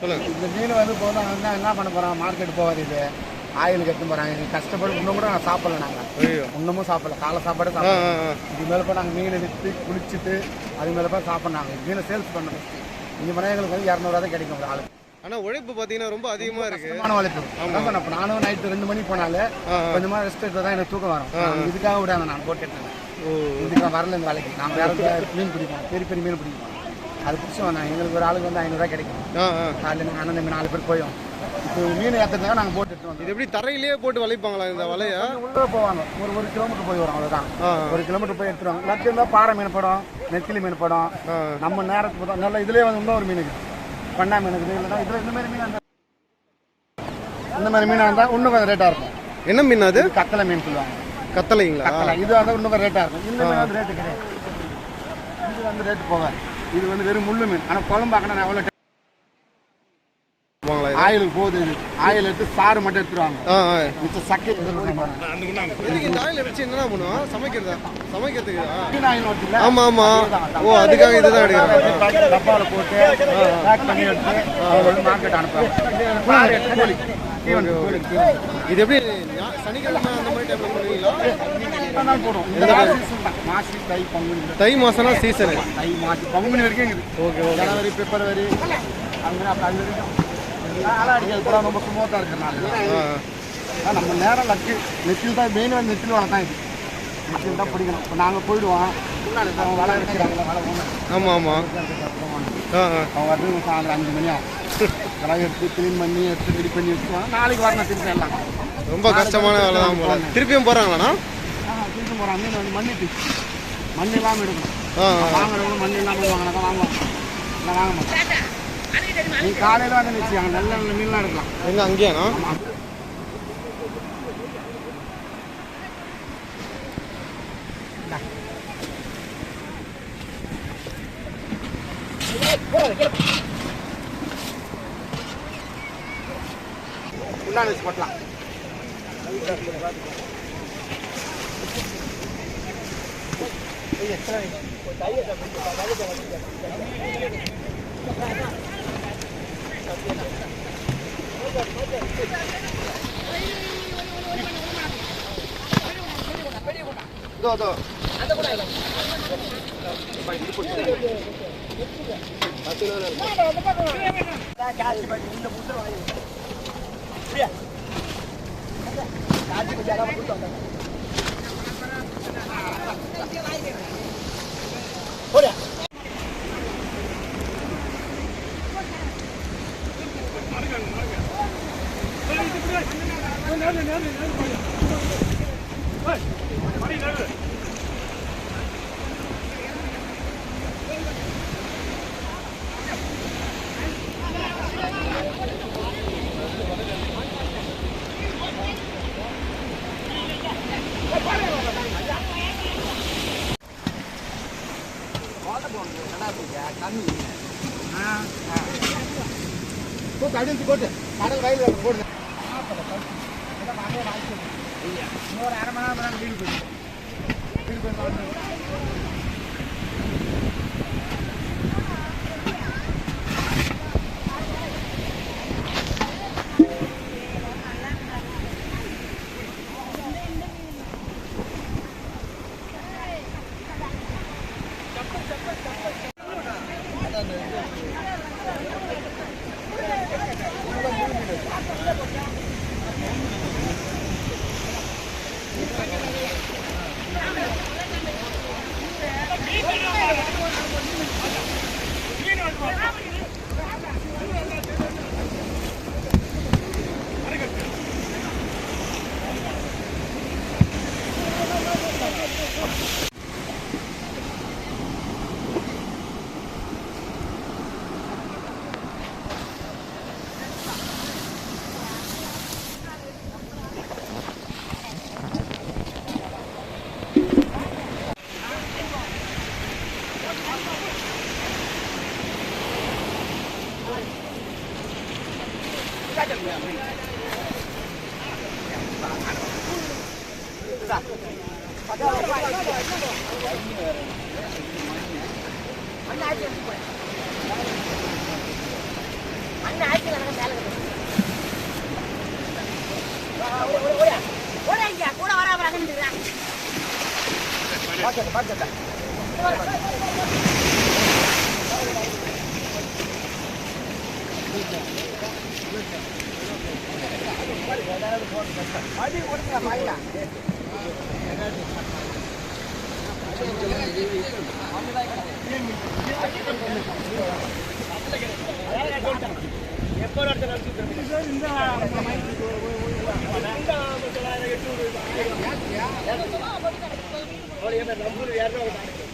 சொல்லுங்க. இந்த மீன் வந்து போதும் என்ன பண்ண போகிறோம், மார்க்கெட் போகாது. இது ஆயிலுக்கு எடுத்து போகிறாங்க. இது கஷ்டப்பட்டு இன்னும் கூட நான் சாப்பிடல. நாங்கள் இன்னமும் சாப்பிடல. காலை சாப்பாடு சாப்பிடலாம். இது மேலே போய் நாங்கள் மீனை விற்று குளிச்சுட்டு அது மேலே போய் சாப்பிட்றாங்க. மீனை சேல்ஸ் பண்ணணும். இங்கே போனால் எங்களுக்கு வந்து 200 தான் கிடைக்கும் ஒரு ஆளுக்கு. ஆனால் உழைப்பு பார்த்தீங்கன்னா ரொம்ப அதிகமாக இருக்குது. உழைப்பு. இப்போ நானும் நைட்டு 2 மணிக்கு போனாலே கொஞ்சமாக ரெஸ்ட் எடுத்து தான் எனக்கு தூக்கம் வரும். இதுக்காக விடாங்க நான் போட்டுட்டேன். இதுக்காக வரல இந்த வேலைக்கு. நான் வேற மீன் பிடிப்போம், பெரிய பெரிய மீன் பிடிப்போம். அது பிடிச்சி வந்தேன். எங்களுக்கு ஒரு ஆளுக்கு வந்து 500 ரூபா கிடைக்கும். காலையில் நாங்கள் அண்ணன் தம்பி 4 பேர் போயும் இப்போ மீன் ஏற்றுறதுக்காக நாங்கள் போட்டு எடுத்துட்டு வந்தோம். இது எப்படி தரையிலேயே போட்டு வளைப்பாங்களா இந்த வலையை? உள்ளே போவாங்க. ஒரு கிலோமீட்டர் போய் வரும். அவ்வளோதான். 1 கிலோமீட்டர் போய் எடுத்துருவாங்க. லட்சம் இருந்தால் பாறை மீன் படம், நெத்திலி மீன் படம். நம்ம நேரத்துக்கு பார்த்தோம் நல்லா. இதுலேயே வந்து இன்னொரு மீன் இருக்குது, பண்ணா மீன் இருக்குது. இல்லைன்னா இதில் இந்த மாதிரி மீன் இந்த மாதிரி மீனாக இருந்தால் இன்னும் கொஞ்சம் ரேட்டாக இருக்கும். என்ன மீன் அது? கத்தலை மீன் சொல்லுவாங்க. கத்தலைங்களா? கத்தலை. இது வந்து இன்னும் கொஞ்சம் ரேட்டாக இருக்கும். இந்த மீன் வந்து ரேட்டு கிடையாது. இது வந்து ரேட்டு போகாது. இது வந்து வெறும் முள்ளு மீன். ஆனால் குழம்பாக்கணும் எவ்வளோ ஆயிலுக்கு போகுது. இது ஆயில் எடுத்து சாறு மட்டும் எடுத்துருவாங்க. மிச்சம் சக்கை ஆயில் வச்சு என்ன பண்ணுவோம்? சமைக்கிறதுக்கு மீன் ஆயில் வச்சுல. ஆமா ஆமா. ஓ, அதுக்காக இதுதான் எடுக்கிறாங்க. டப்பாவில் போட்டு பேக் பண்ணி எடுத்து மார்க்கெட் அனுப்புவாங்க. இது எப்படி சனிக்கிழமை அந்த மாதிரி டைம்ல பண்ணுவீங்களா? மாசி தை பங்குனி. தை மாசம்னா சீசனு. தை மாசி பங்குனி வரைக்கும் இருக்குது. ஓகே. ஜனவரி பிப்ரவரி அங்கே அப்போ அது வரைக்கும் அடிக்கிறது கூட ரொம்ப சுமூத்தாக இருக்கிறனால நம்ம நேரம் லக்கு. நெத்தில் தான் மெயின். வந்து நெத்தில் வலை தான். இது நெத்தில் தான் பிடிக்கணும். இப்போ நாங்கள் போயிடுவோம். வலை எடுக்கிறாங்களா வலை ஒன்று. ஆமாம் ஆமாம். அவங்க வந்து சாயந்தரம் 5 மணி ஆகும். அதெல்லாம் எடுத்து க்ளீன் பண்ணி எடுத்து ரெடி பண்ணி வச்சுக்குவாங்க. நாளைக்கு வரணும் திருப்பி எல்லாம். ரொம்ப கஷ்டமான வேலை தான் போல. திருப்பியும் போகிறாங்களாண்ணா? திருப்பி போகிறாங்க. மீன் வந்து மண்ணிட்டு மண் இல்லாமல் எடுக்கணும். வாங்குறவங்க மண் இல்லாமல் வாங்கினா வாங்குவாங்க. இல்லை வாங்க மாட்டோம். நீ காலையில் வந்து நிச்சயம் நல்ல நல்ல மீன்லாம் எடுக்கலாம். எங்கே அங்கேயாண்ணா? உண்டான வச்சு போட்டலாம். கடிச்சு போட்டு கடல் வயல் போடுது. இன்னொரு 1/2 மணி நேரம் வீடு போயிடும். எப்போ